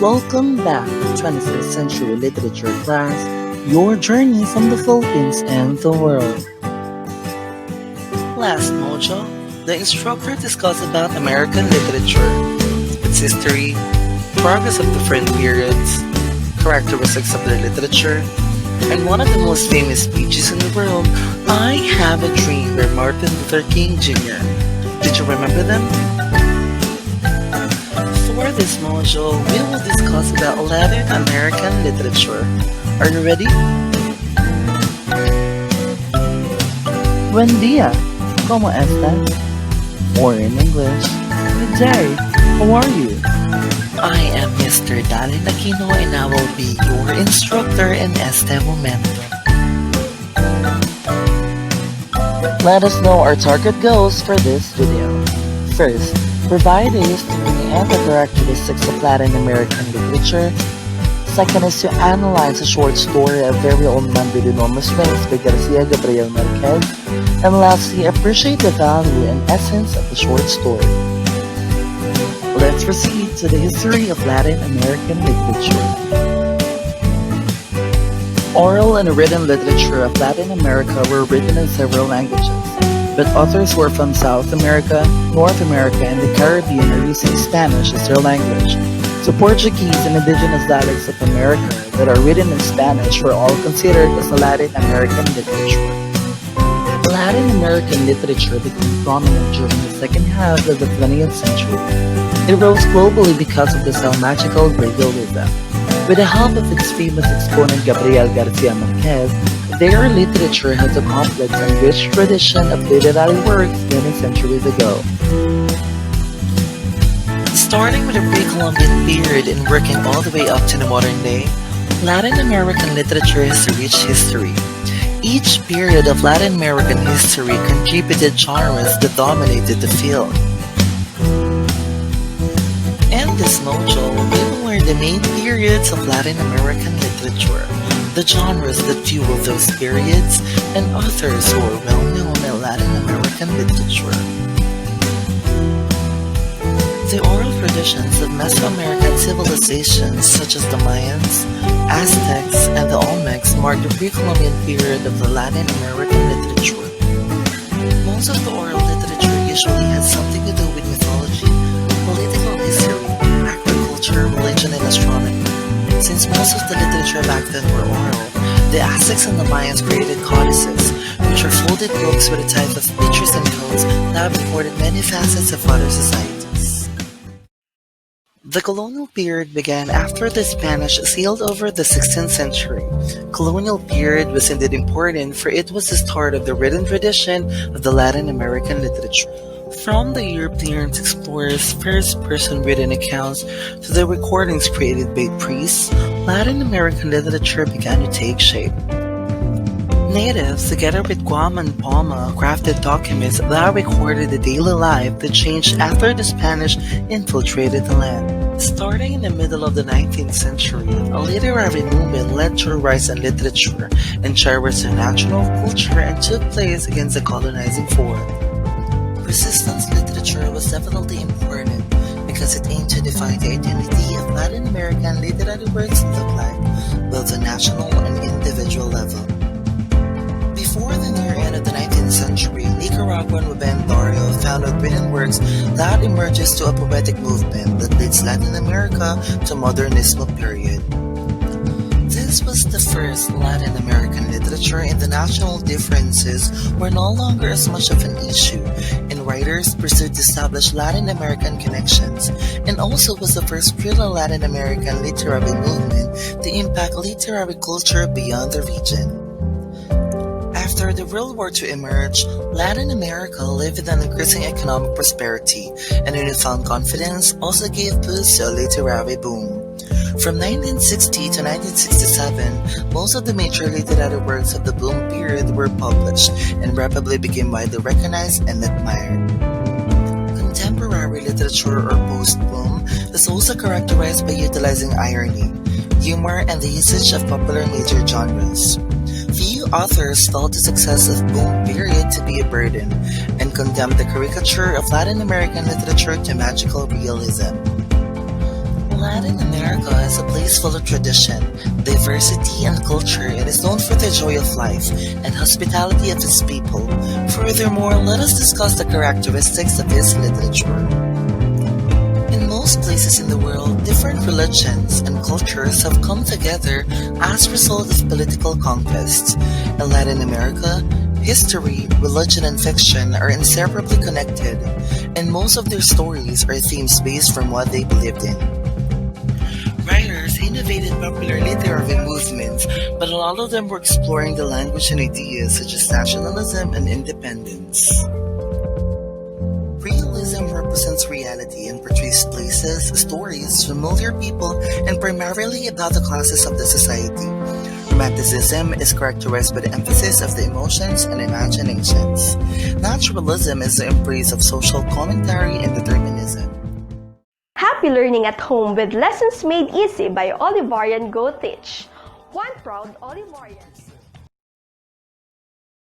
Welcome back to 21st Century Literature class, your journey from the Philippines and the world. Last module, the instructor discussed about American literature, its history, progress of different periods, characteristics of their literature, and one of the most famous speeches in the world, I Have a Dream by Martin Luther King Jr. Did you remember them? For this module, we will discuss about Latin American literature. Are you ready? Buen dia. ¿Cómo estás? Or in English, good day. How are you? I am Mr. Dalin Aquino and I will be your instructor in este momento. Let us know our target goals for this video. First, provide a history and the characteristics of Latin American literature. Second is to analyze a short story of very own non-binomial strengths by Garcia Gabriel Marquez. And lastly, appreciate the value and essence of the short story. Let's proceed to the history of Latin American literature. Oral and written literature of Latin America were written in several languages, but authors who are from South America, North America, and the Caribbean are using Spanish as their language. So Portuguese and indigenous dialects of America that are written in Spanish were all considered as Latin American literature. Latin American literature became prominent during the second half of the 20th century. It rose globally because of the magical realism. With the help of its famous exponent Gabriel Garcia Marquez, their literature has a complex and rich tradition of literary works many centuries ago. Starting with the Pre-Columbian period and working all the way up to the modern day, Latin American literature has a rich history. Each period of Latin American history contributed genres that dominated the field. In this module, we will learn the main periods of Latin American literature, the genres that fuel those periods, and authors who are well known in Latin American literature. The oral traditions of Mesoamerican civilizations such as the Mayans, Aztecs, and the Olmecs mark the Pre-Columbian period of the Latin American literature. Most of the oral literature usually has something to do with mythology, political history, agriculture, religion, and astronomy. Since most of the literature back then were oral, the Aztecs and the Mayans created codices, which are folded books with a type of pictures and codes that recorded many facets of other societies. The colonial period began after the Spanish sailed over the 16th century. Colonial period was indeed important, for it was the start of the written tradition of the Latin American literature. From the Europeans' explorers' first-person written accounts to the recordings created by priests, Latin American literature began to take shape. Natives, together with Guam and Palma, crafted documents that recorded the daily life that changed after the Spanish infiltrated the land. Starting in the middle of the 19th century, a literary movement led to a rise in literature and cherished the national culture and took place against the colonizing force. Resistance literature was definitely important because it aimed to define the identity of Latin American literary works look like, both on national and individual level. Before the near end of the 19th century, Nicaraguan Rubén Dario founded written works that emerges to a poetic movement that leads Latin America to modernism period. This was the first Latin American literature and the national differences were no longer as much of an issue, and writers pursued to establish Latin American connections, and also was the first real Latin American literary movement to impact literary culture beyond the region. After the World War II emerged, Latin America lived with an increasing economic prosperity, and a newfound confidence also gave boost to a literary boom. From 1960 to 1967, most of the major literary works of the boom period were published and rapidly became widely recognized and admired. Contemporary literature or post-boom is also characterized by utilizing irony, humor, and the usage of popular major genres. Few authors felt the success of boom period to be a burden and condemned the caricature of Latin American literature to magical realism. Latin American America is a place full of tradition, diversity, and culture. It is known for the joy of life and hospitality of its people. Furthermore, let us discuss the characteristics of its literature. In most places in the world, different religions and cultures have come together as a result of political conquest. In Latin America, history, religion, and fiction are inseparably connected, and most of their stories are themes based from what they believed in. Writers innovated popular literary movements, but a lot of them were exploring the language and ideas such as nationalism and independence. Realism represents reality and portrays places, stories, familiar people, and primarily about the classes of the society. Romanticism is characterized by the emphasis of the emotions and imaginations. Naturalism is the embrace of social commentary and determinism. Happy learning at home with lessons made easy by Olivarian GoTeach. One proud Olivarian.